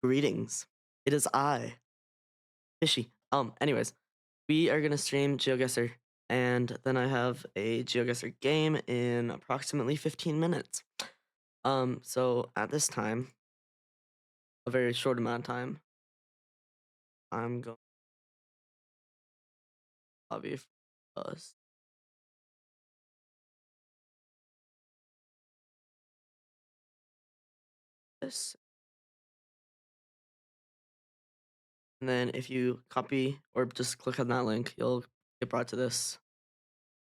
Greetings. It is I, Fishy. Anyways, we are gonna stream Geoguessr, and then I have a Geoguessr game in approximately 15 minutes. So at this time, a very short amount of time, I'm going to lobby for us this. And then if you copy or just click on that link, you'll get brought to this.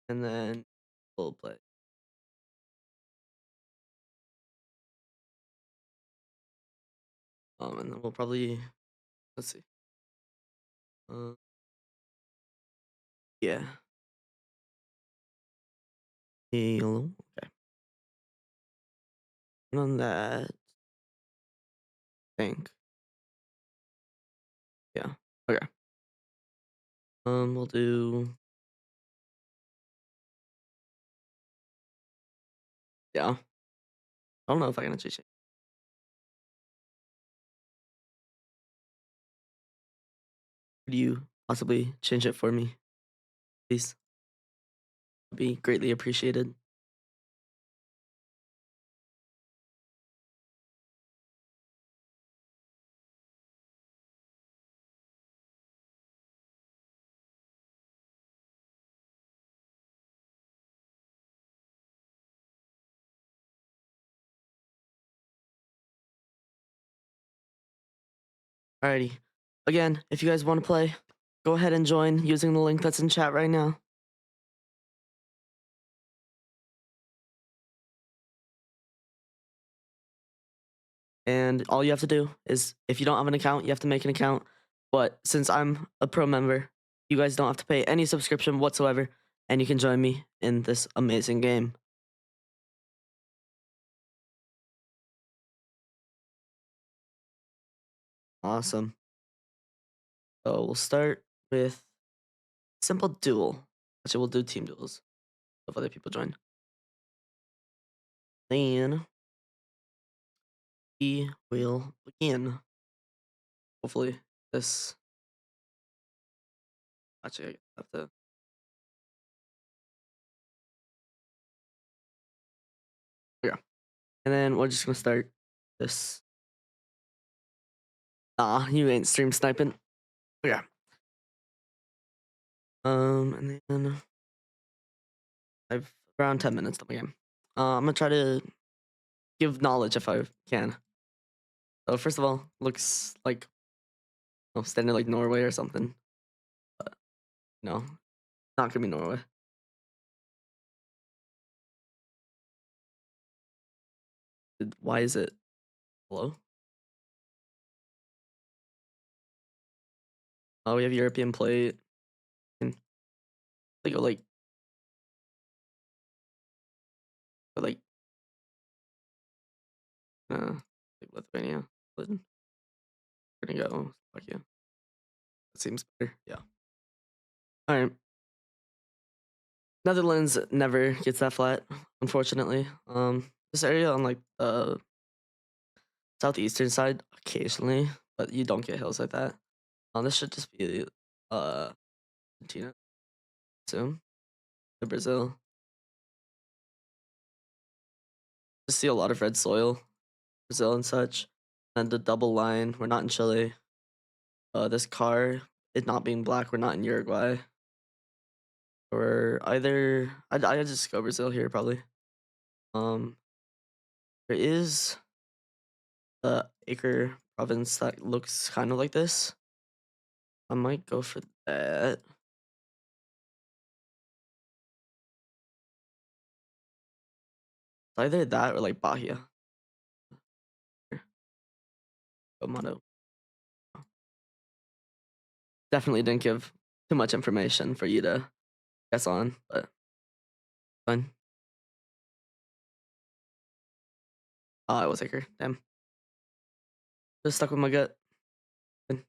And then we'll play. And then we'll probably let's see. Uh, yeah. Hello. Okay. And on that, think. Yeah. Okay. We'll do. Yeah. I don't know if I can actually change. Could you possibly change it for me, please? Would be greatly appreciated. Alrighty. Again, if you guys want to play, go ahead and join using the link that's in chat right now. And all you have to do is, if you don't have an account, you have to make an account. But since I'm a pro member, you guys don't have to pay any subscription whatsoever, and you can join me in this amazing game. Awesome. So we'll start with simple duel. Actually, we'll do team duels if other people join. Then we will begin. Hopefully, this. Actually, I have to. Yeah. And then we're just gonna start this. Nah, you ain't stream sniping. Yeah. And then I've around 10 minutes to the game. I'm gonna try to give knowledge if I can. So first of all, looks like standing like Norway or something. But no, not gonna be Norway. Why is it hello? Oh, we have European plate. And they go uh like Lithuania. But we're gonna go Slovakia. That seems better. Yeah. All right. Netherlands never gets that flat, unfortunately. This area on like the southeastern side occasionally, but you don't get hills like that. This should just be Argentina soon. Brazil. Just see a lot of red soil, Brazil and such. And the double line, we're not in Chile. This car, it not being black, we're not in Uruguay. Or either I just go Brazil here probably. Um there is the Acre province that looks kind of like this. I might go for that. It's either that or like Bahia. Go Mono. Definitely didn't give too much information for you to guess on, but fine. Oh, I was Acre. Damn. Just stuck with my gut. Fine.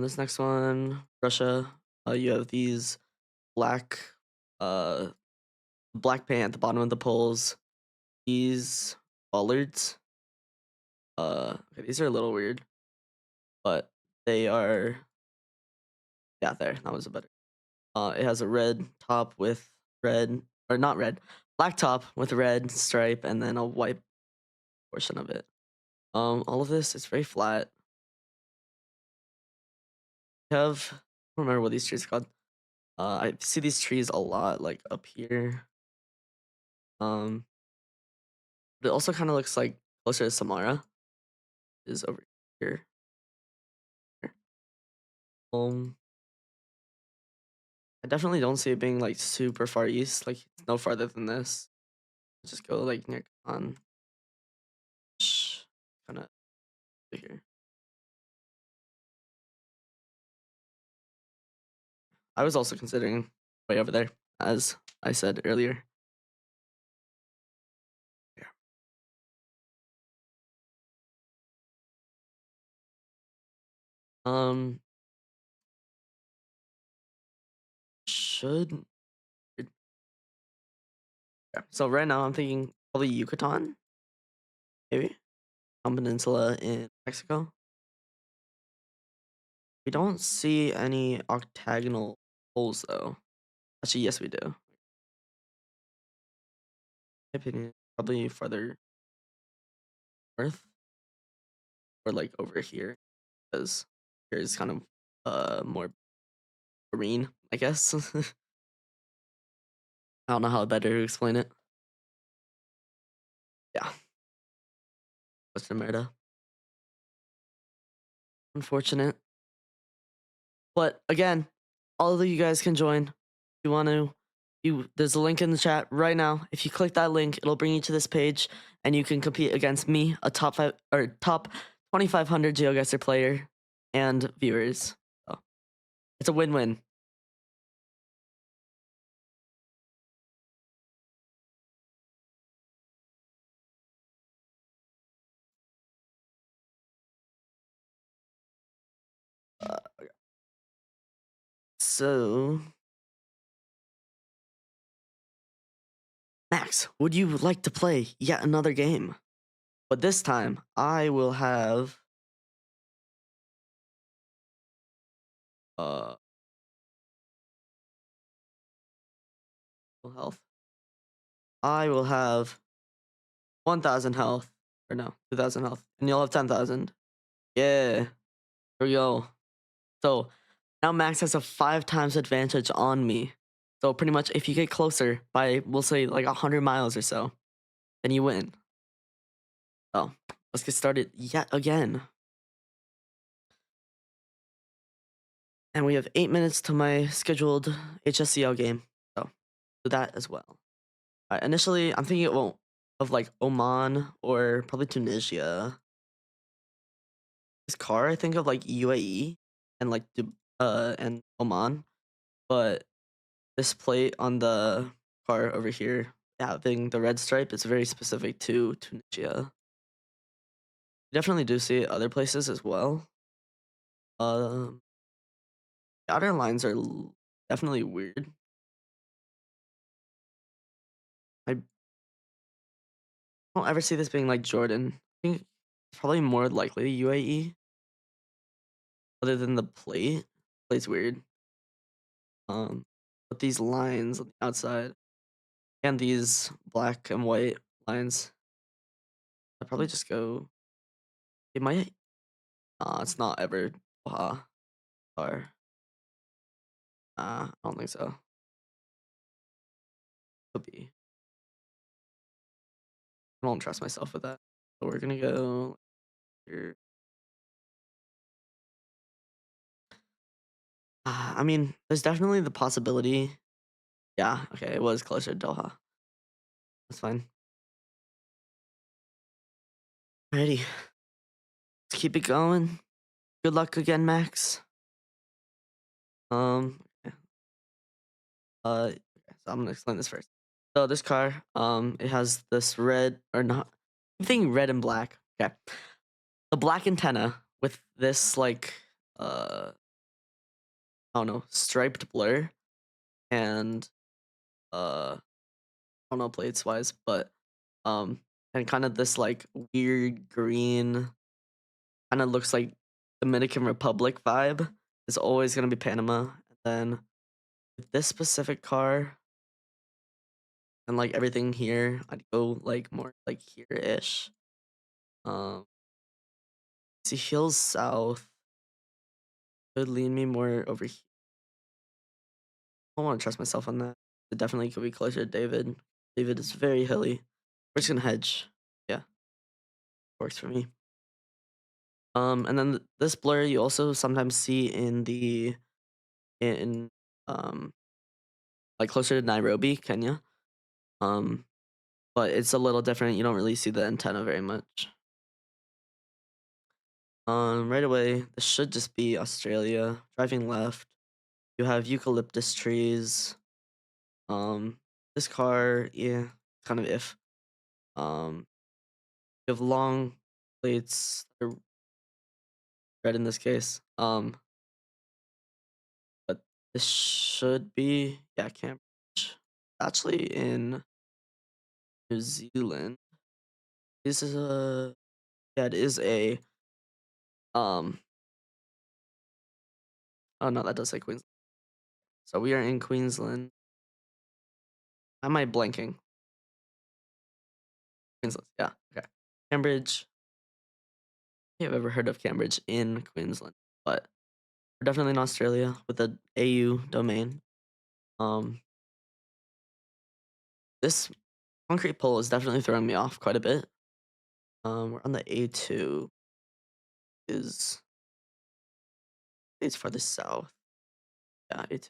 This next one, Russia. You have these black black paint at the bottom of the poles. These bollards, okay, these are a little weird, but they are, yeah, there, that was a better. It has a red top with red, or not red, black top with red stripe, and then a white portion of it. All of this is very flat. I don't remember what these trees are called. I see these trees a lot, like up here. Um, but it also kind of looks like closer to Samara is over here. Um, I definitely don't see it being like super far east. Like it's no farther than this. Just go like near on kind of here. I was also considering way over there, as I said earlier. Yeah. Um, should yeah. So right now I'm thinking probably Yucatan, maybe Peninsula in Mexico. We don't see any octagonal holes though. Actually, yes, we do. In my opinion, probably further north or like over here, because here is kind of more green, I guess. I don't know how better to explain it. Yeah, Western Merida. Unfortunate. But again, all of you guys can join. If you want to, there's a link in the chat right now. If you click that link, it'll bring you to this page, and you can compete against me, a top 2,500 Geoguessr player, and viewers. So it's a win-win. Uh, so, Max, would you like to play yet another game? But this time, I will have uh full health. I will have 1,000 health, or no, 2,000 health, and you'll have 10,000. Yeah, here we go. So now Max has a 5 times advantage on me. So pretty much, if you get closer by, we'll say like 100 miles or so, then you win. So let's get started yet again. And we have 8 minutes to my scheduled HSCL game. So do that as well. Initially, I'm thinking of like Oman or probably Tunisia. This car, I think of like UAE and like and Oman, but this plate on the car over here having the red stripe is very specific to Tunisia. You definitely do see it other places as well. Um, the outer lines are definitely weird. I don't ever see this being like Jordan. I think it's probably more likely UAE other than the plate. Plate's weird. But these lines on the outside and these black and white lines, I'd probably just go. It might. It's not ever Doha or. I don't think so. Could be. I don't trust myself with that. So we're gonna go here. I mean, there's definitely the possibility. Yeah, okay, it was closer to Doha. That's fine. Alrighty, let's keep it going. Good luck again, Max. Okay. Okay, so I'm gonna explain this first. So this car, it has this red or not. I'm thinking red and black. Okay, the black antenna with this like I don't know, striped blur and uh don't know plates wise, but um, and kind of this like weird green, kind of looks like Dominican Republic vibe is always gonna be Panama. And then with this specific car and like everything here, I'd go like more like here ish. Um, see Hills South could lean me more over here. I don't want to trust myself on that. It definitely could be closer to David. David is very hilly. We're just gonna hedge. Yeah, works for me. And then this blur you also sometimes see in the in um like closer to Nairobi, Kenya. Um, but it's a little different. You don't really see the antenna very much. Right away, this should just be Australia. Driving left, you have eucalyptus trees. Um, this car, yeah, kind of if. Um, you have long plates that are red in this case. But this should be yeah, Cambridge. Actually, in New Zealand, this is a yeah, it is a um. Oh no, that does say Queensland. So we are in Queensland. Am I blanking? Queensland, yeah, okay. Cambridge. I don't think I've ever heard of Cambridge in Queensland, but we're definitely in Australia with the AU domain. Um, this concrete pole is definitely throwing me off quite a bit. We're on the A2 is it's farther south. Yeah, A2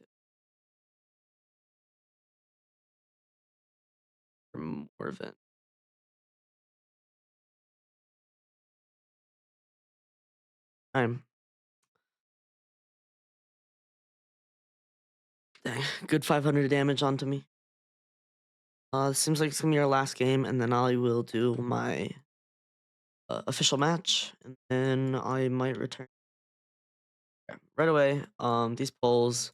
from Morven. I'm dang, good 500 damage onto me. Seems like it's gonna be our last game, and then I will do my official match, and then I might return. Okay, right away. These poles,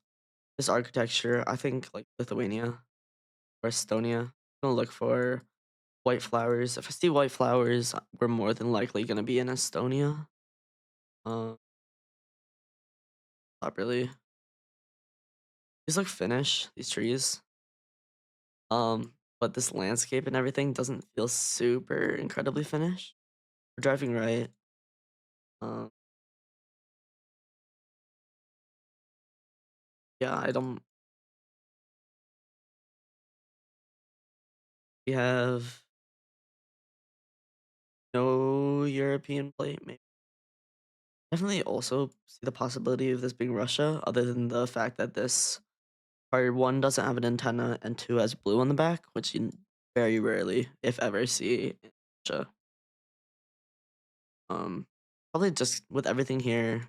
this architecture, I think like Lithuania or Estonia. I'm gonna look for white flowers. If I see white flowers, we're more than likely gonna be in Estonia. Uh, not really. These look Finnish. These trees. But this landscape and everything doesn't feel super incredibly Finnish. We're driving right. Um, yeah, I don't. We have no European plate. Maybe definitely also see the possibility of this being Russia, other than the fact that this part one doesn't have an antenna and two has blue on the back, which you very rarely, if ever, see in Russia. Um, Probably just with everything here, I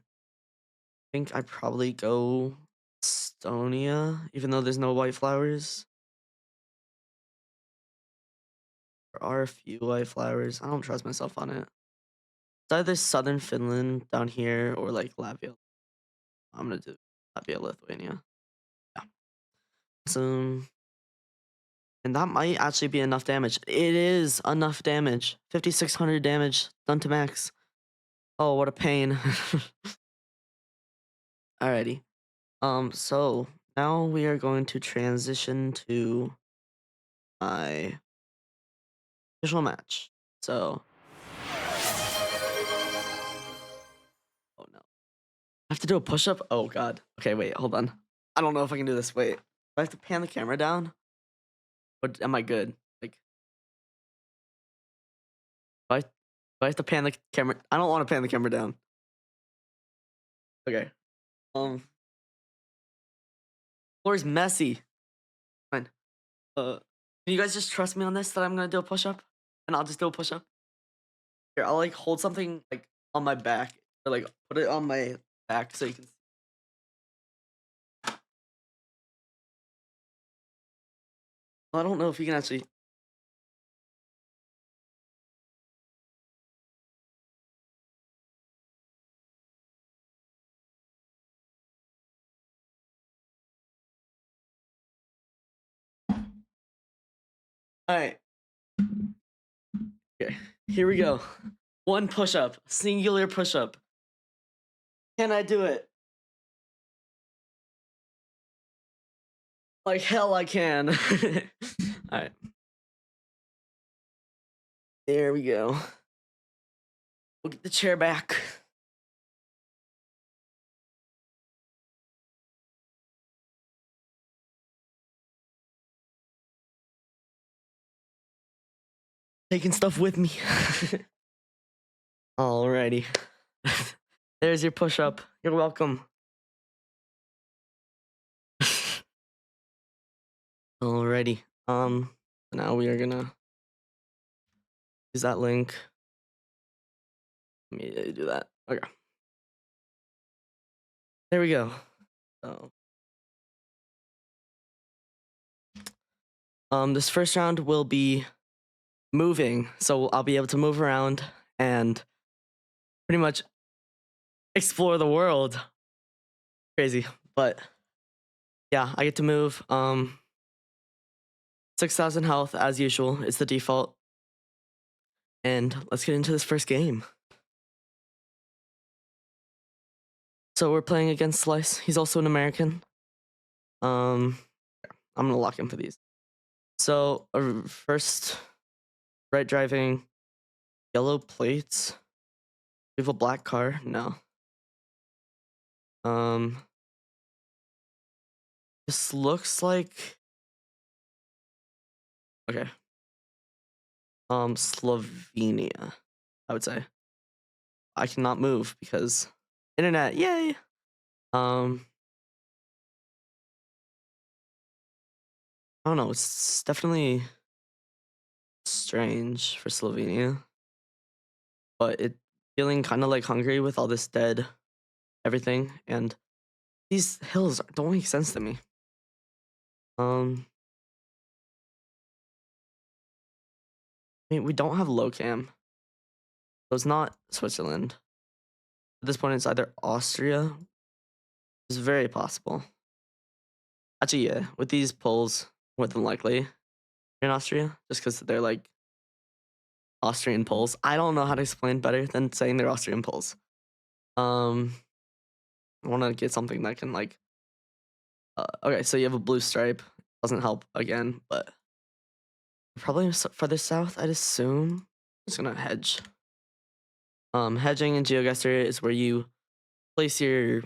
think I'd probably go Estonia, even though there's no white flowers. There are a few white flowers. I don't trust myself on it. It's either southern Finland down here or like Latvia. I'm gonna do Latvia, Lithuania. Yeah. So, and that might actually be enough damage. It is enough damage. 5,600 damage done to max. Oh, what a pain. Alrighty. So now we are going to transition to my official match. So, oh no. I have to do a push up? Oh god. Okay, wait, hold on. I don't know if I can do this. Wait. Do I have to pan the camera down? Or am I good? Like, do I have to pan the camera? I don't want to pan the camera down. Okay. Floor's messy. Fine. Can you guys just trust me on this that I'm gonna do a push up? And I'll just do a push up? Here, I'll like hold something like on my back. Or like put it on my back so you can see. I don't know if you can actually All right. Okay. Here we go. One push-up, singular push-up. Can I do it? Like hell I can. All right. There we go. We'll get the chair back. Taking stuff with me. Alrighty. There's your push-up. You're welcome. Alrighty. Now we are gonna use that link. Let me do that. Okay. There we go. So, this first round will be moving, so I'll be able to move around and pretty much explore the world. Crazy, but yeah, I get to move. 6,000 health as usual. It's the default. And let's get into this first game. So we're playing against Slice. He's also an American. I'm gonna lock him for these. So first, right driving, yellow plates. We have a black car. No. This looks like okay. Slovenia, I would say. I cannot move because internet. Yay. I don't know. It's definitely strange for Slovenia, but it feeling kind of like Hungary with all this dead everything, and these hills don't make sense to me. I mean, we don't have low cam, so it's not Switzerland. At this point, it's either Austria. It's very possible. Actually, yeah, with these polls, more than likely in Austria, just because they're like Austrian polls. I don't know how to explain better than saying they're Austrian polls. I want to get something that can like. Okay, so you have a blue stripe. Doesn't help again, but probably further south, I'd assume. I'm just gonna hedge. Hedging in Geoguessr is where you place your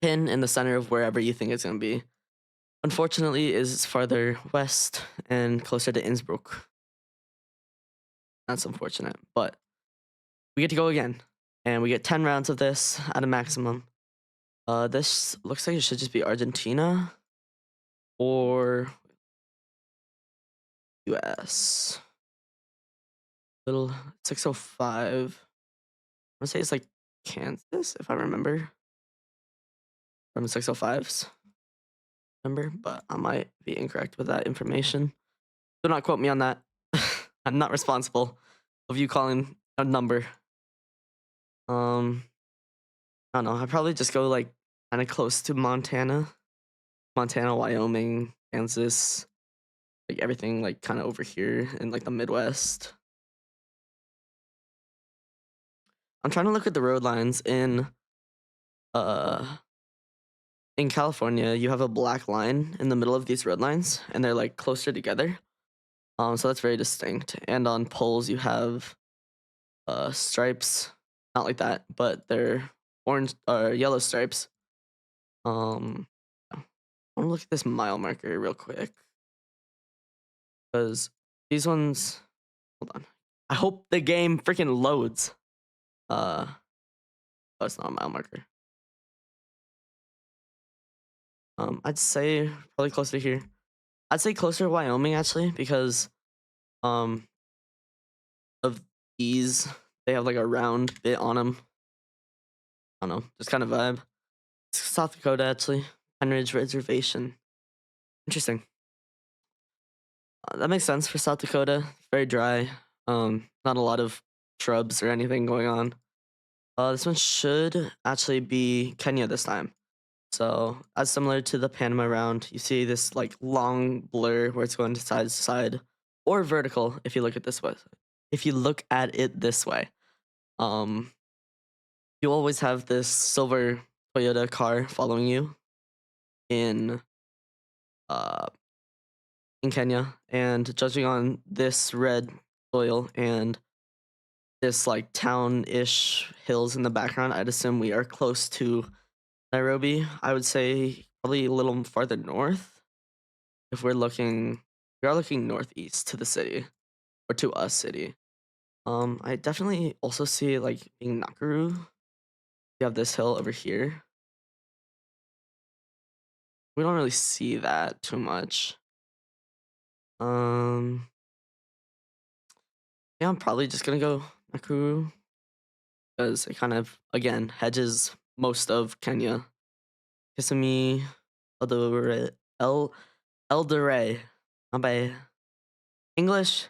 pin in the center of wherever you think it's gonna be. Unfortunately, is farther west and closer to Innsbruck. That's unfortunate, but we get to go again, and we get 10 rounds of this at a maximum. This looks like it should just be Argentina or US. Little 605. I want to say it's like Kansas, if I remember. From 605s. Remember, but I might be incorrect with that information. Do not quote me on that. I'm not responsible of you calling a number. I don't know. I'd probably just go like kind of close to Montana, Wyoming, Kansas, like everything like kind of over here in like the Midwest. I'm trying to look at the road lines in California. You have a black line in the middle of these road lines, and they're like closer together. So that's very distinct. And on poles, you have stripes, not like that, but they're orange or yellow stripes. I want to look at this mile marker real quick because these ones. Hold on. I hope the game freaking loads. Oh, it's not a mile marker. I'd say probably closer here. I'd say closer to Wyoming actually because of these. They have like a round bit on them. I don't know, just kind of vibe. It's South Dakota actually. Penridge Reservation. Interesting. That makes sense for South Dakota. Very dry. Not a lot of shrubs or anything going on. This one should actually be Kenya this time. So, as similar to the Panama round, you see this like long blur where it's going to side to side. or vertical if you look at this way. If you look at it this way, um, you always have this silver Toyota car following you in uh in Kenya, and judging on this red soil and this like town-ish hills in the background, I'd assume we are close to Nairobi. I would say probably a little farther north if we are looking northeast to the city or to us city. I definitely also see like being Nakuru. You have this hill over here. We don't really see that too much. Um, yeah, I'm probably just gonna go Nakuru because it kind of again hedges most of Kenya. Kissimmee, Eldore, El Eldore. My English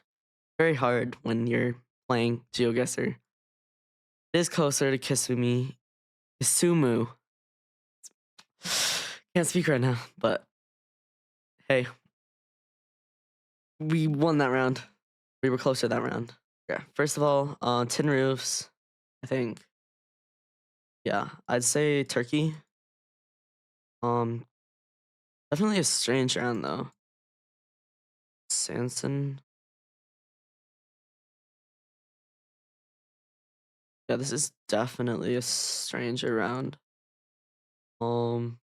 very hard when you're playing Geoguessr. It is closer to Kisumu. Can't speak right now, but hey, we won that round. We were closer that round. Yeah. First of all, tin roofs. I think. Yeah, I'd say Turkey. Um, Definitely a strange round though. Sanson. Yeah, this is definitely a stranger round. Um,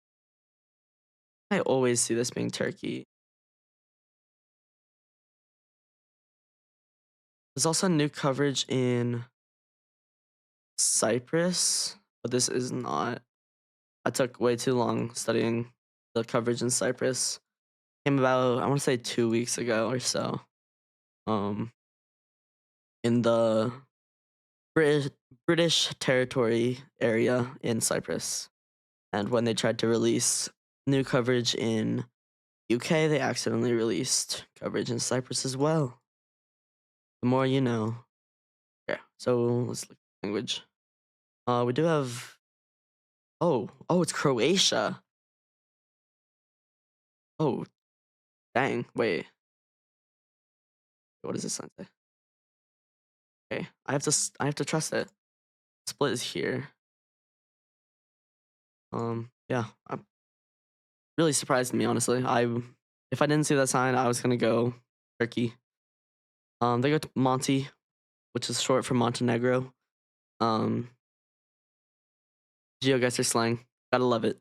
I always see this being Turkey. There's also new coverage in Cyprus, but this is not. I took way too long studying the coverage in Cyprus. Came about, I want to say 2 weeks ago or so. Um, in the British British territory area in Cyprus. And when they tried to release new coverage in UK, they accidentally released coverage in Cyprus as well. The more you know. Yeah. So let's look at language. We do have. Oh, it's Croatia. Oh, dang. Wait. What does this sign say? Okay, I have to trust it. Split is here. Yeah, really surprised me honestly. If I didn't see that sign, I was gonna go Turkey. They go to Monty, which is short for Montenegro. Um, Geoguessr slang, gotta love it.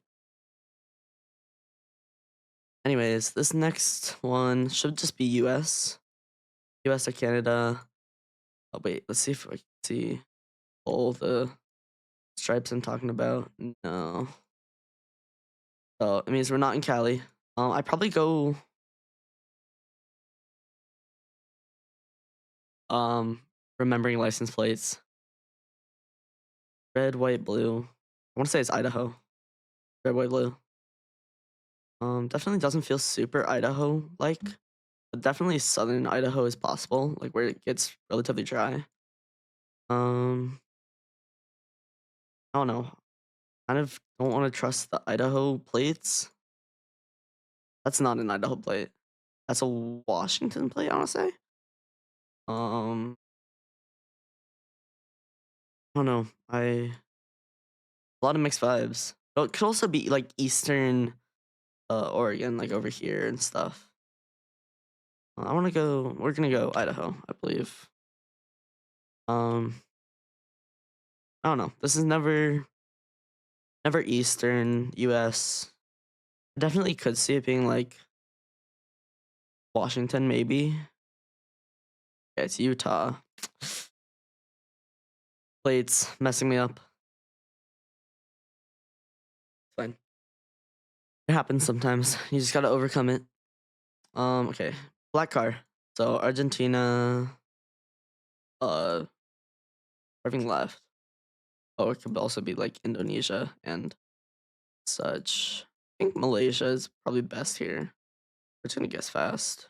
Anyways, this next one should just be U.S. U.S. or Canada. Oh wait, let's see if I can see all the stripes I'm talking about. No. So it means we're not in Cali. I'd probably go um remembering license plates. Red, white, blue. I want to say it's Idaho. Red, white, blue. Definitely doesn't feel super Idaho like, but definitely southern Idaho is possible, like where it gets relatively dry. Um, I don't know. Kind of don't want to trust the Idaho plates. That's not an Idaho plate. That's a Washington plate, I want to say. Um, I don't know. A lot of mixed vibes. But it could also be like Eastern Oregon, like over here and stuff. I want to go. We're gonna go Idaho, I believe. Um, I don't know. This is never Eastern U.S. I definitely could see it being like Washington, maybe. Yeah, it's Utah. Plates messing me up. Fine. It happens sometimes. You just gotta overcome it. Okay. Black car. So Argentina, uh, driving left. Oh, it could also be like Indonesia and such. I think Malaysia is probably best here. We're just gonna guess fast.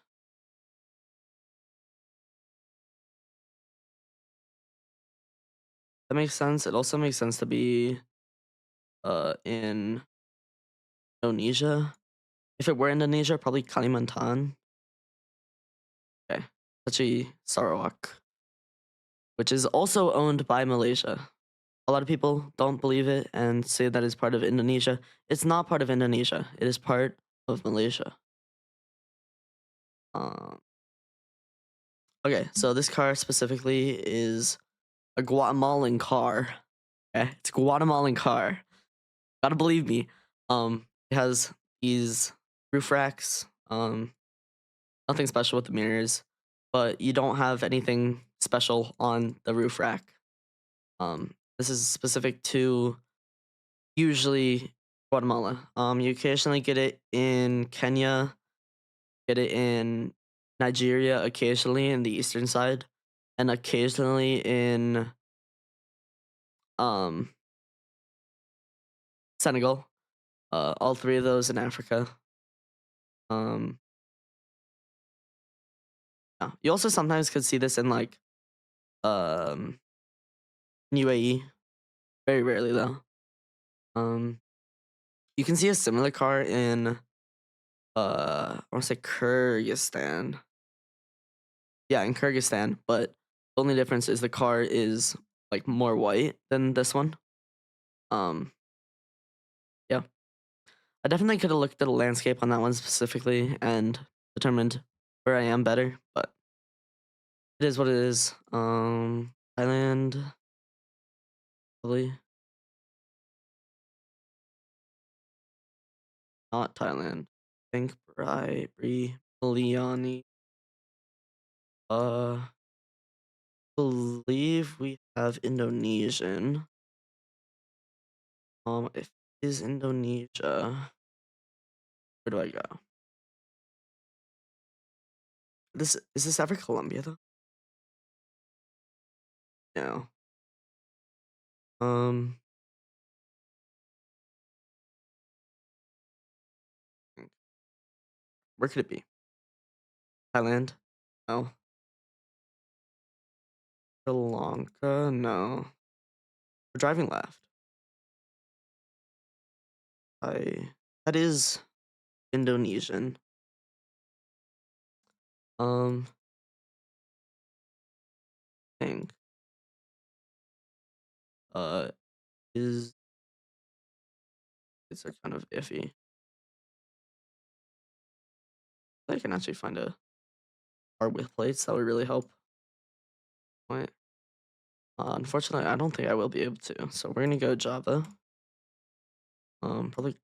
That makes sense. It also makes sense to be in Indonesia. If it were Indonesia, probably Kalimantan. Okay. Hachi Sarawak, which is also owned by Malaysia. A lot of people don't believe it and say that it's part of Indonesia. It's not part of Indonesia. It is part of Malaysia. Um, okay, so this car specifically is a Guatemalan car. Okay, it's a Guatemalan car. Gotta believe me. It has these roof racks. Nothing special with the mirrors, but you don't have anything special on the roof rack. This is specific to usually Guatemala. You occasionally get it in Kenya, get it in Nigeria, occasionally in the eastern side, and occasionally in um Senegal. All three of those in Africa. Um, yeah. You also sometimes could see this in like um UAE. Very rarely though. Um, you can see a similar car in I want to say Kyrgyzstan. Yeah, in Kyrgyzstan, but the only difference is the car is like more white than this one. Um, yeah, I definitely could have looked at a landscape on that one specifically and determined where I am better, but it is what it is. Thailand, probably not Thailand. I think Bri Liani. Believe we have Indonesian. If it is Indonesia, where do I go? This is this ever Colombia though? No. Um, where could it be? Thailand? No. Sri Lanka? No. We're driving left. I that is Indonesian. Um, thing. Uh, is it's a kind of iffy. I can actually find a car with plates that would really help. Wait. Unfortunately, I don't think I will be able to. So we're gonna go Java. Probably.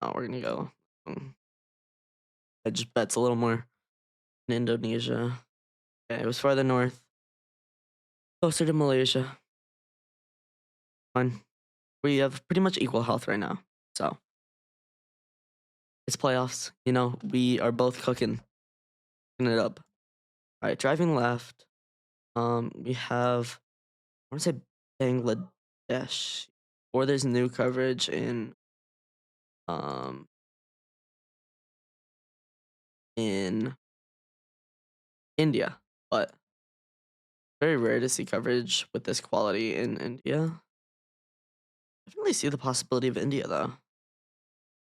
Oh, we're gonna go. I just bet's a little more in Indonesia. Okay, it was farther north, closer to Malaysia. Fine. We have pretty much equal health right now. So it's playoffs. You know, we are both cooking it up. All right, driving left. We have I want to say Bangladesh, or there's new coverage um in India, but very rare to see coverage with this quality in India. Definitely see the possibility of India though.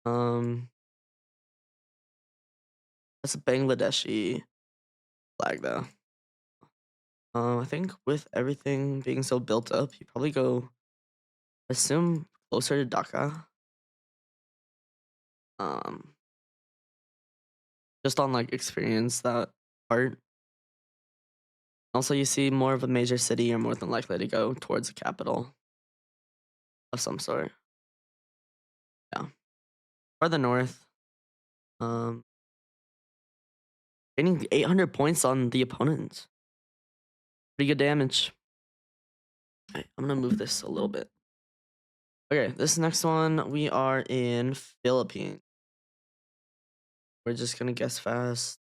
Um, that's a Bangladeshi flag though. I think with everything being so built up, you probably go assume closer to Dhaka. Um, just on like experience that part. Also, you see more of a major city, you're more than likely to go towards a capital of some sort. Yeah. Farther north, um, gaining 800 points on the opponent. Pretty good damage. Alright, I'm gonna move this a little bit. Okay, this next one, we are in Philippines. We're just gonna guess fast.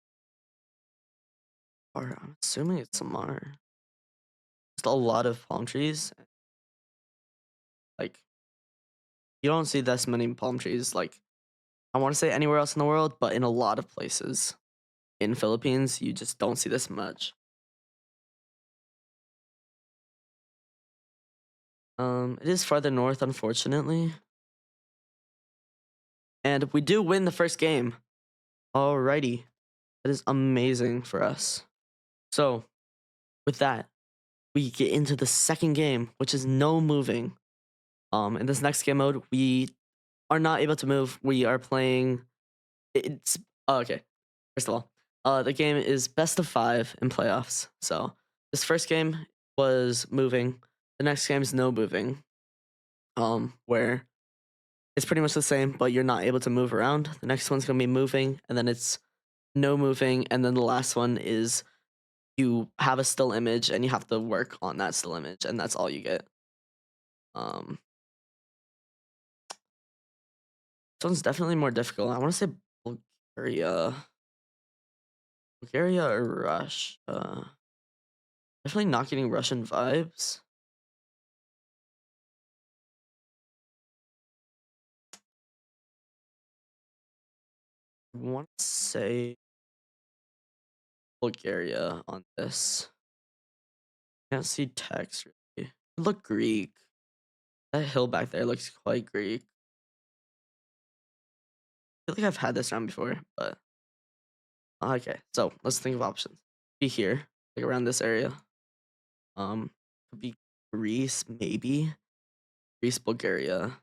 Or I'm assuming it's Samar. Just a lot of palm trees. Like, you don't see this many palm trees, like, I want to say anywhere else in the world, but in a lot of places. In Philippines, you just don't see this much. It is farther north, unfortunately. And we do win the first game. Alrighty. That is amazing for us. So with that, we get into the second game, which is no moving. In this next game mode, we are not able to move. We are playing. It's okay. First of all, the game is best of 5 in playoffs. So this first game was moving. The next game is no moving. Where it's pretty much the same, but you're not able to move around. The next one's gonna be moving, and then it's no moving, and then the last one is you have a still image and you have to work on that still image, and that's all you get. Um, this one's definitely more difficult. I want to say Bulgaria, Bulgaria or Russia. Definitely not getting Russian vibes. I want to say Bulgaria on this. Can't see text really. It look Greek. That hill back there looks quite Greek. I feel like I've had this round before, but okay. So let's think of options. Be here, like around this area. Could be Greece, maybe Greece, Bulgaria.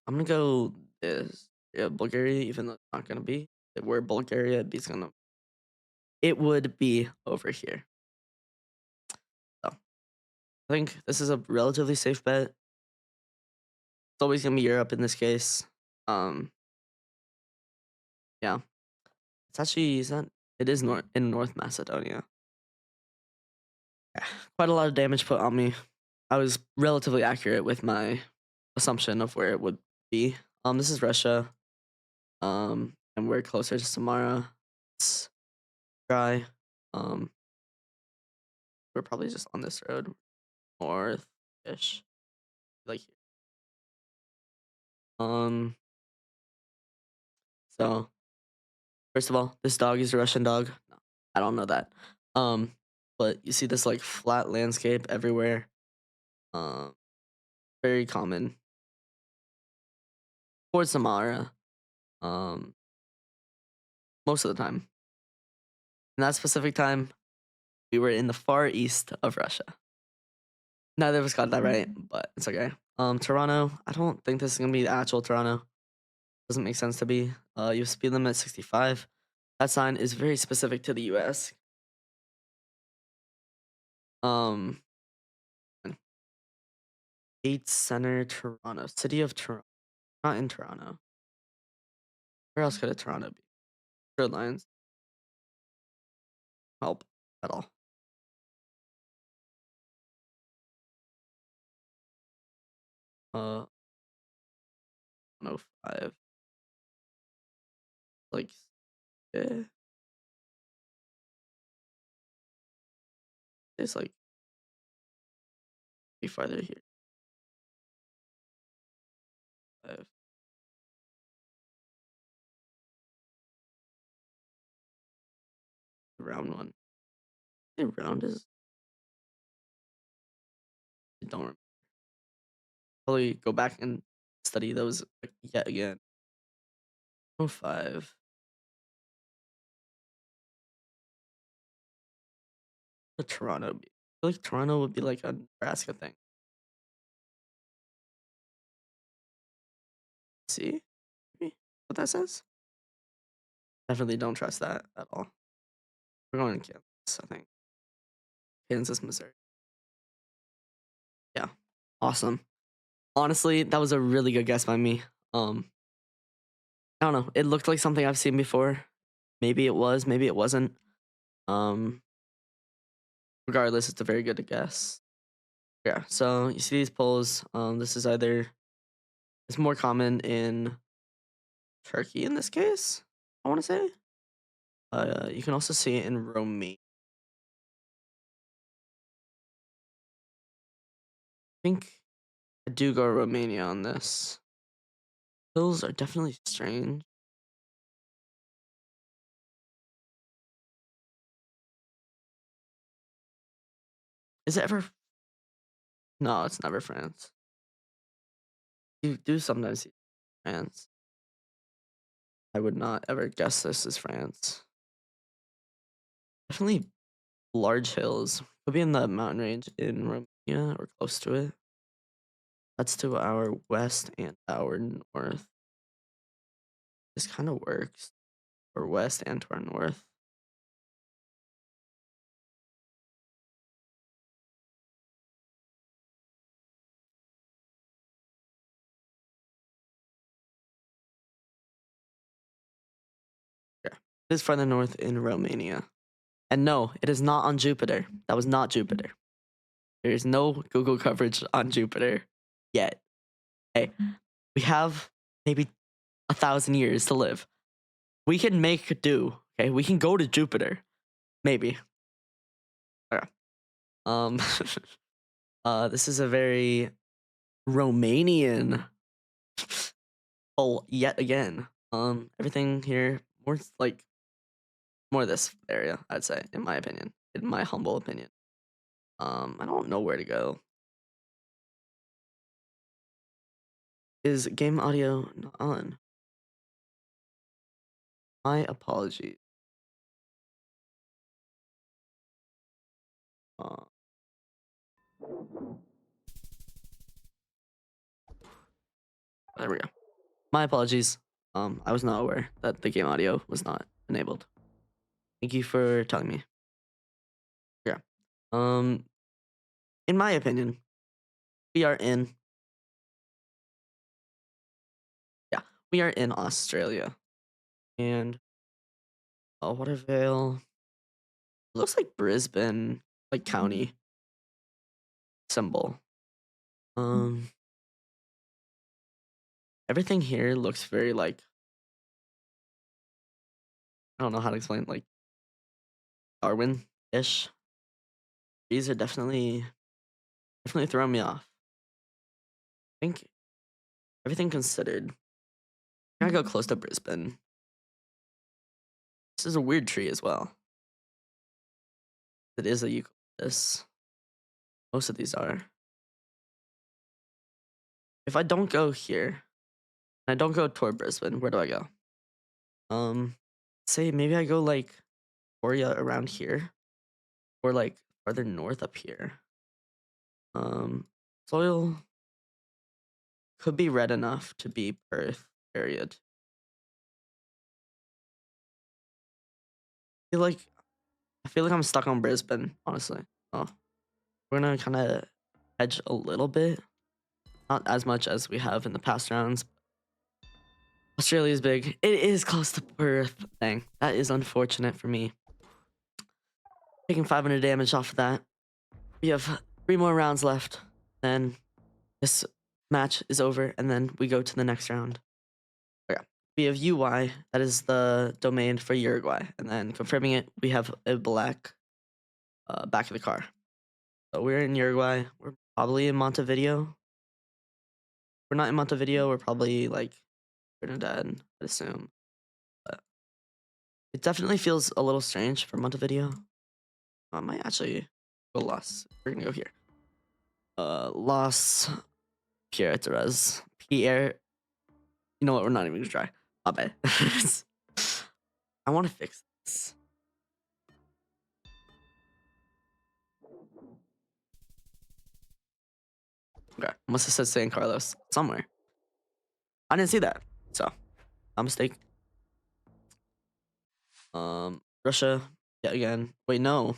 I'm gonna go this. Yeah, Bulgaria, even though it's not gonna be. If we're Bulgaria, it would be over here. So I think this is a relatively safe bet. It's always gonna be Europe in this case. Um, yeah, it's actually is that it is in North Macedonia. Yeah, quite a lot of damage put on me. I was relatively accurate with my assumption of where it would be. This is Russia. And we're closer to Samara. It's dry. Um, we're probably just on this road, north-ish, like here. Um, so first of all, this dog is a Russian dog. No, I don't know that. Um, but you see this like flat landscape everywhere. Um, very common for Samara. Um, most of the time. In that specific time, we were in the far east of Russia. Neither of us got that right, but it's okay. Toronto. I don't think this is gonna be the actual Toronto. Doesn't make sense to be. You have speed limit 65. That sign is very specific to the U.S. Um, Gates Center, Toronto, City of Toronto. Not in Toronto. Where else could a Toronto be? Third lines help at all. 105. Like, eh, it's like be farther here. 5. Round one. I think round is. I don't remember. Probably go back and study those like, yet again. 105. The Toronto. I feel like Toronto would be like a Nebraska thing. See? Maybe what that says? Definitely don't trust that at all. We're going to Kansas, I think. Kansas, Missouri. Yeah. Awesome. Honestly, that was a really good guess by me. I don't know. It looked like something I've seen before. Maybe it was, maybe it wasn't. Um, regardless, it's a very good guess. Yeah. So you see these polls. This is either it's more common in Turkey in this case. I want to say. You can also see it in Romania. I think I do go Romania on this. Hills are definitely strange. Is it ever? No, it's never France. You do sometimes see France. I would not ever guess this is France. Definitely large hills. Could be in the mountain range in Romania or close to it. That's to our west and our north. This kind of works. Or west and to our north. Yeah. It is farther north in Romania. And no, it is not on Jupiter. That was not Jupiter. There is no Google coverage on Jupiter yet. Hey, we have maybe 1,000 years to live. We can make do. Okay, we can go to Jupiter. Maybe. Okay. Um, this is a very Romanian. Oh, yet again. Everything here more like more this area. I'd say, in my opinion, in my humble opinion. I don't know where to go. Is game audio not on? My apologies. Uh, there we go. My apologies. I was not aware that the game audio was not enabled. Thank you for telling me. Yeah. Um, in my opinion, we are in. Yeah, we are in Australia, and Watervale looks like Brisbane, like county symbol. Um, everything here looks very like I don't know how to explain like Darwin ish. These are definitely throwing me off. I think everything considered, I go close to Brisbane. This is a weird tree as well. It is a eucalyptus. Most of these are. If I don't go here, and I don't go toward Brisbane, where do I go? Say maybe I go like Victoria around here, or like farther north up here. Um, Soil could be red enough to be Perth, period. feel like I feel like I'm stuck on Brisbane, honestly. Oh, we're gonna kind of hedge a little bit, not as much as we have in the past rounds. Australia is big. It is close to Perth. Dang, that is unfortunate for me. Taking 500 damage off of that. We have 3 more rounds left. Then this match is over, and then we go to the next round. Okay. We have UY. That is the domain for Uruguay, and then confirming it, we have a black back of the car. So we're in Uruguay. We're probably in Montevideo. We're not in Montevideo. We're probably like Trinidad, I'd assume. But it definitely feels a little strange for Montevideo. I might actually go Los. We're gonna go here. Los Pierres. Pierre. You know what? We're not even gonna try. My bad. I want to fix this. Okay. Must have said San Carlos somewhere. I didn't see that. So, my mistake. Russia. Yeah, again. Wait, no.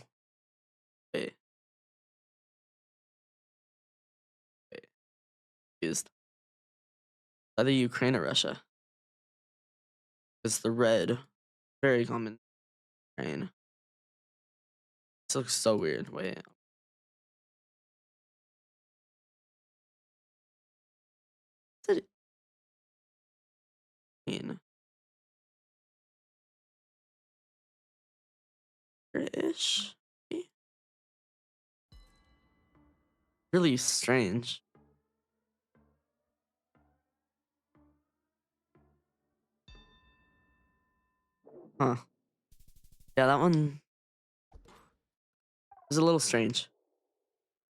Wait. Wait. Used. Either Ukraine or Russia. It's the red. Very common. Ukraine. This looks so weird. Wait. What's it mean? British? Really strange. Huh. Yeah, that one is a little strange.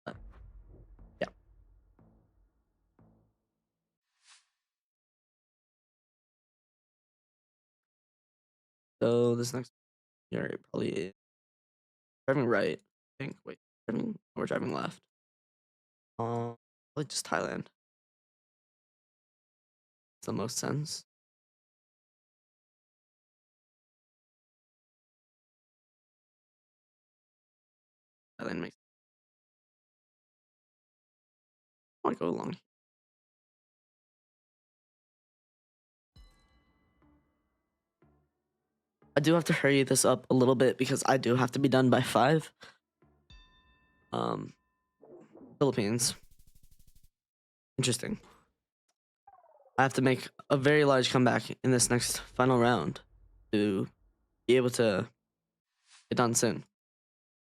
But yeah. So this next year probably Driving right, I think. Wait, we're driving left. Probably just Thailand. It's the most sense. Thailand makes. I want to go along. I do have to hurry this up a little bit because I do have to be done by 5. Um, Philippines. Interesting. I have to make a very large comeback in this next final round to be able to get done soon.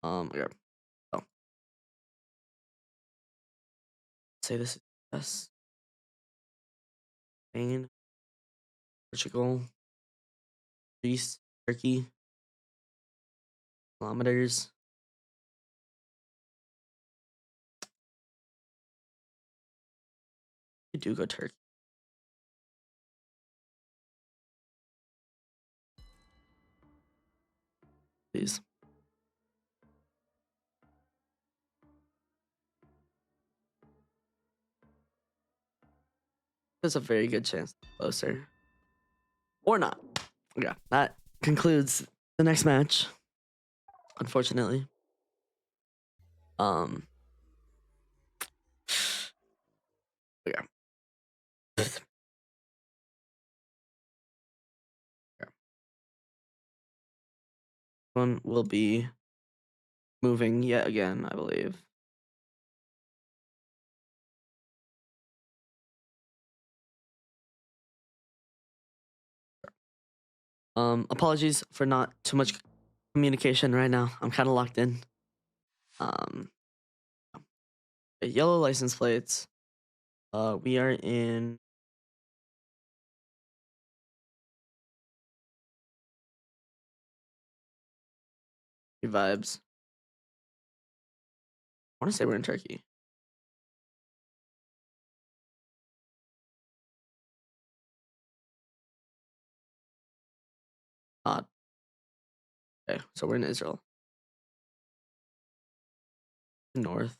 Yeah. Oh, say this is yes. Spain, Portugal, Greece, Turkey, kilometers. We do go Turkey. Please. There's a very good chance closer. Or not. Yeah, that concludes the next match. Unfortunately. Um yeah. Yeah. One will be moving yet again, I believe. Apologies for not too much communication right now. I'm kind of locked in. Um, Yellow license plates. We are in vibes. I want to say we're in Turkey. Not okay. So we're in Israel. North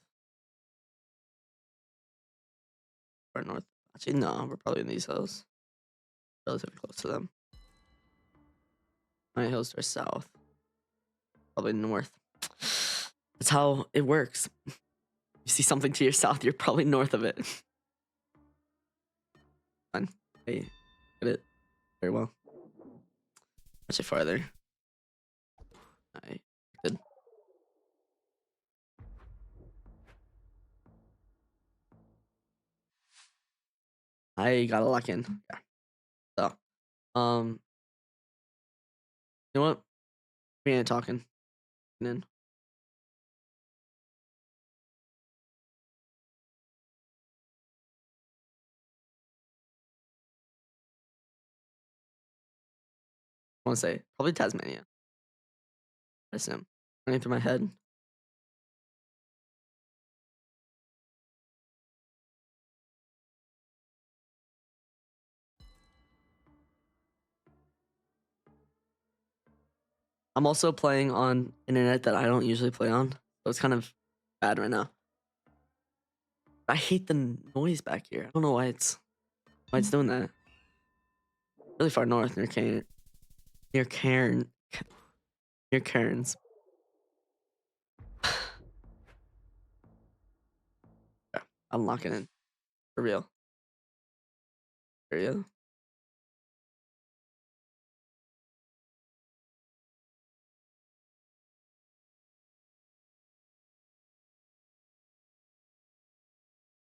or north. Actually, no. We're probably in these hills. Relatively close to them. My hills are south. Probably north. That's how it works. You see something to your south, you're probably north of it. Fine. Hey, get it very well. Much farther. I did. I gotta lock in. Yeah. So, you know what? We ain't talking. Then I want to say probably Tasmania. I assume. Running through my head. I'm also playing on internet that I don't usually play on, so it's kind of bad right now. I hate the noise back here. I don't know why it's doing that. Really far north near near Cairn near Cairns. Yeah, I'm locking in for real. For real.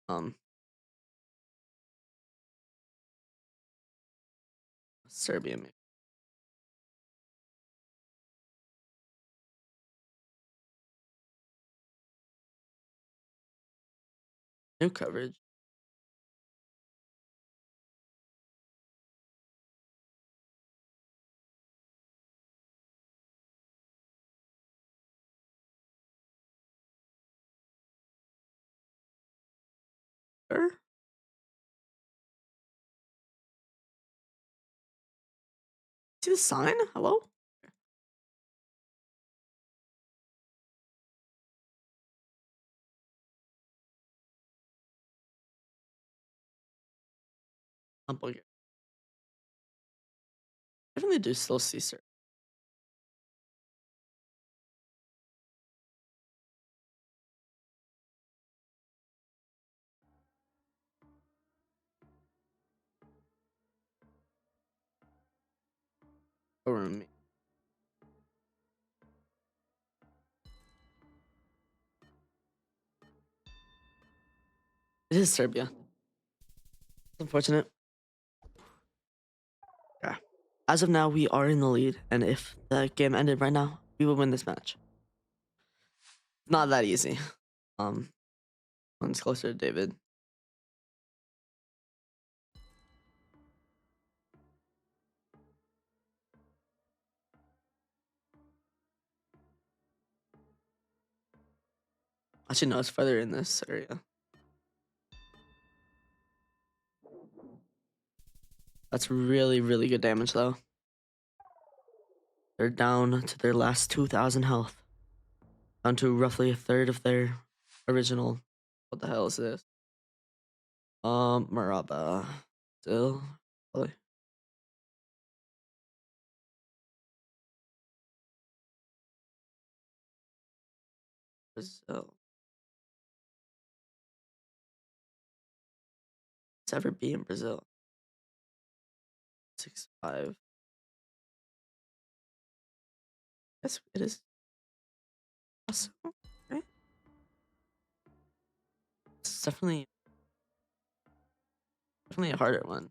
Um, Serbia. Maybe. New coverage. Sure. See the sign? Hello? Bulgaria. I definitely do still see Serbia. Over me. It is Serbia. Unfortunate. Yeah. As of now, we are in the lead, and if the game ended right now, we would win this match. Not that easy. Um, one's closer to David. Actually, no, it's further in this area. That's really, really good damage, though. They're down to their last 2,000 health. Down to roughly a third of their original. What the hell is this? Maraba. Still? Probably. Brazil. It's ever be in Brazil. 6-5. Yes, it is. Awesome. Right? It's definitely a harder one.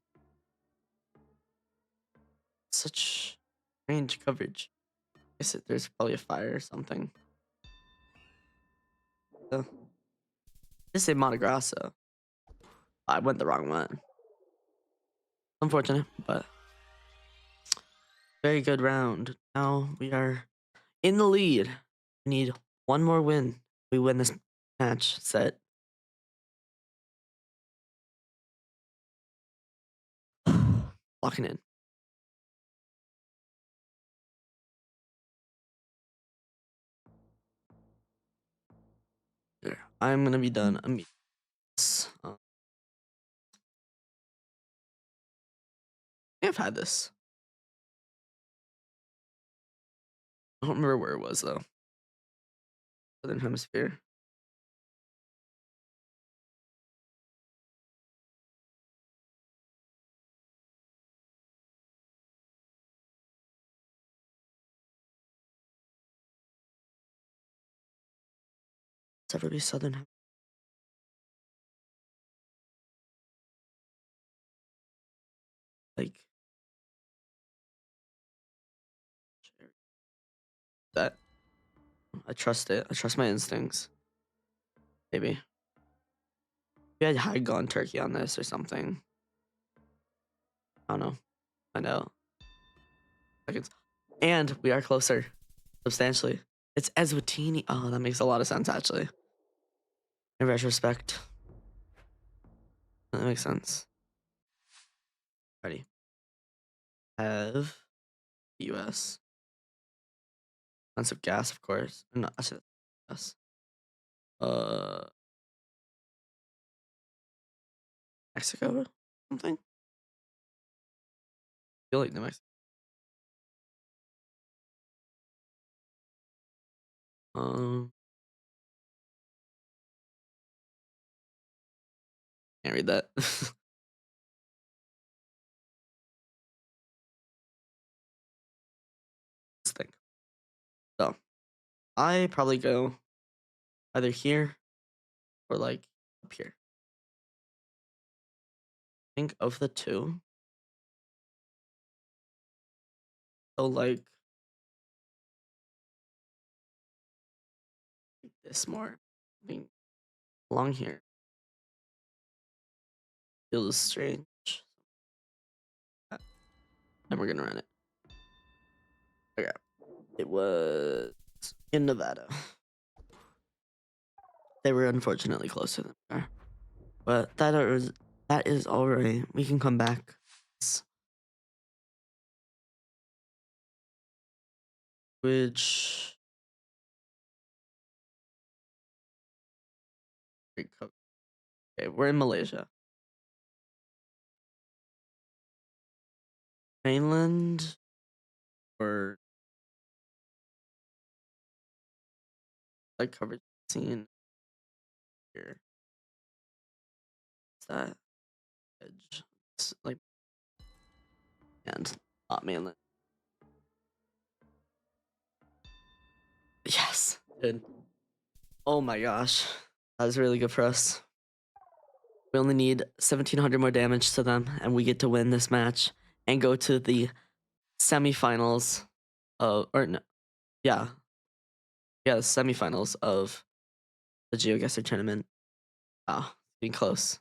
Such range coverage. I guess there's probably a fire or something. So, just say Monte Grasso. I went the wrong one. Unfortunate, but very good round. Now we are in the lead. We need one more win. We win this match set. Locking in. Here. I'm gonna be done immediately. I've had this. I don't remember where it was though. Southern Hemisphere. It's ever be Southern like that. I trust it. I trust my instincts. Maybe. Maybe I had gone turkey on this or something. I don't know. I know. Seconds. And we are closer. Substantially. It's Eswatini. Oh, that makes a lot of sense actually. In retrospect. That makes sense. Ready. Have US. Tons of gas, of course. No, I said gas. Uh Mexico? Something? I feel like New Mexico. Um can't read that. Let's think. So I probably go either here or like up here. Think of the two. So like this more. I mean along here. Feels strange. And we're gonna run it. Okay. It was in Nevada. They were unfortunately closer than we are. But that is alright. We can come back. Which okay, we're in Malaysia. Mainland or like coverage scene here. Is that edge? It's like and not mainland. Yes, dude. Oh my gosh, that was really good for us. We only need 1,700 more damage to them, and we get to win this match and go to the semifinals. Or no, yeah, the semifinals of the Geoguessr tournament. Ah, being close.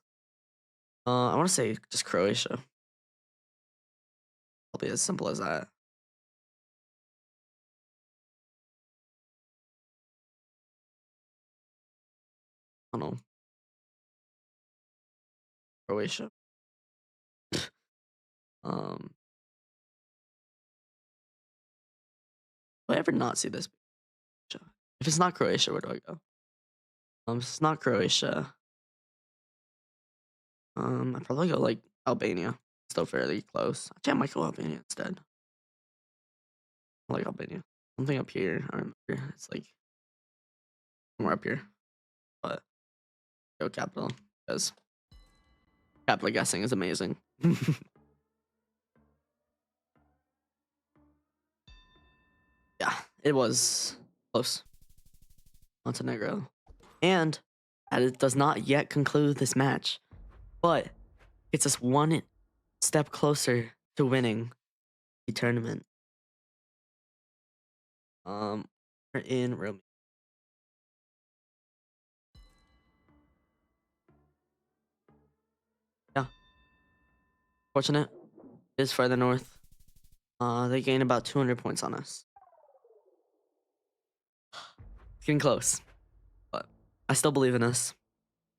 I want to say just Croatia. It'll be as simple as that. I don't know, Croatia. Um, do I ever not see this picture? If it's not Croatia, where do I go? If it's not Croatia, I probably go like Albania. Still fairly close. Actually, I might go Albania instead. I like Albania. Something up here. I remember it's like somewhere up here, but go capital because capital guessing is amazing. Yeah, it was close. Montenegro, and it does not yet conclude this match, but it's us one step closer to winning the tournament. We're in Rome. Yeah, fortunate. It is further north. They gain about 200 points on us. It's getting close, but I still believe in us.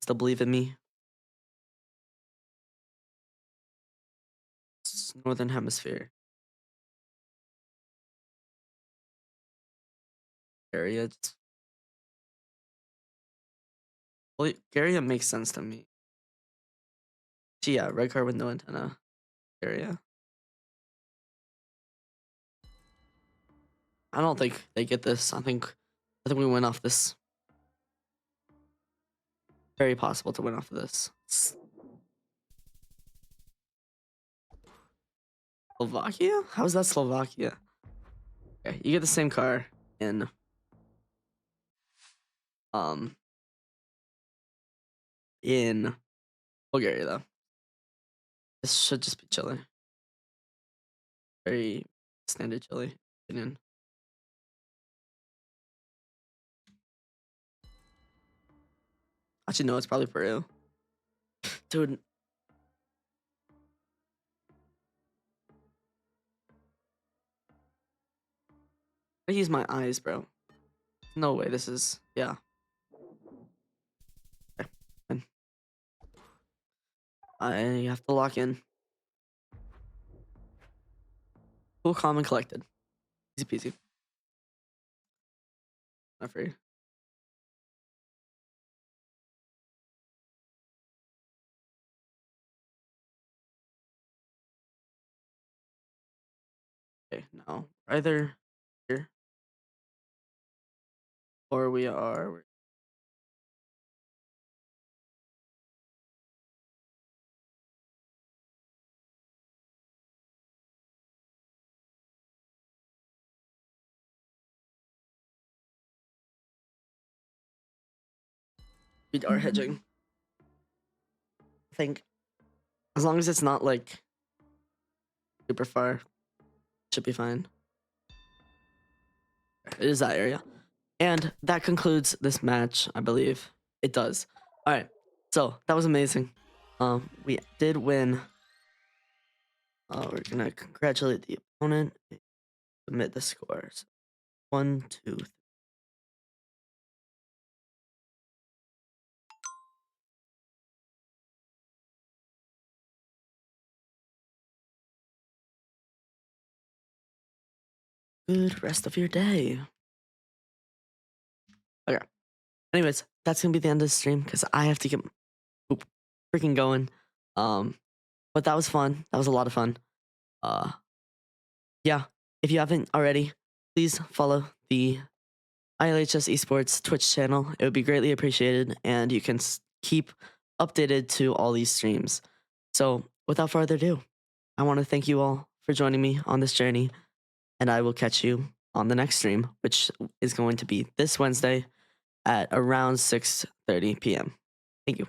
Still believe in me. It's Northern Hemisphere area. Well, area makes sense to me. Yeah, red card with no antenna area. I don't think they get this. I think we win off this. Very possible to win off of this. Slovakia? How is that Slovakia? Okay, you get the same car um in Bulgaria though. This should just be Chile. Very standard Chile opinion. Actually, no, it's probably Peru. Dude, I use my eyes, bro. No way. This is yeah. Okay. And I have to lock in. Cool, calm, and collected. Easy peasy. Not free. Okay, now either here or we are. We are hedging. I think as long as it's not like super far, should be fine. It is that area. And that concludes this match, I believe. It does. All right. So that was amazing. We did win. We're gonna congratulate the opponent. Submit the scores. 1, 2, 3. Good rest of your day. Okay. Anyways, that's gonna be the end of the stream because I have to get freaking going. But that was fun. That was a lot of fun. Uh, Yeah, if you haven't already, please follow the ILHS Esports Twitch channel. It would be greatly appreciated, and you can keep updated to all these streams. So, without further ado, I want to thank you all for joining me on this journey, and I will catch you on the next stream, which is going to be this Wednesday at around 6:30 p.m. Thank you.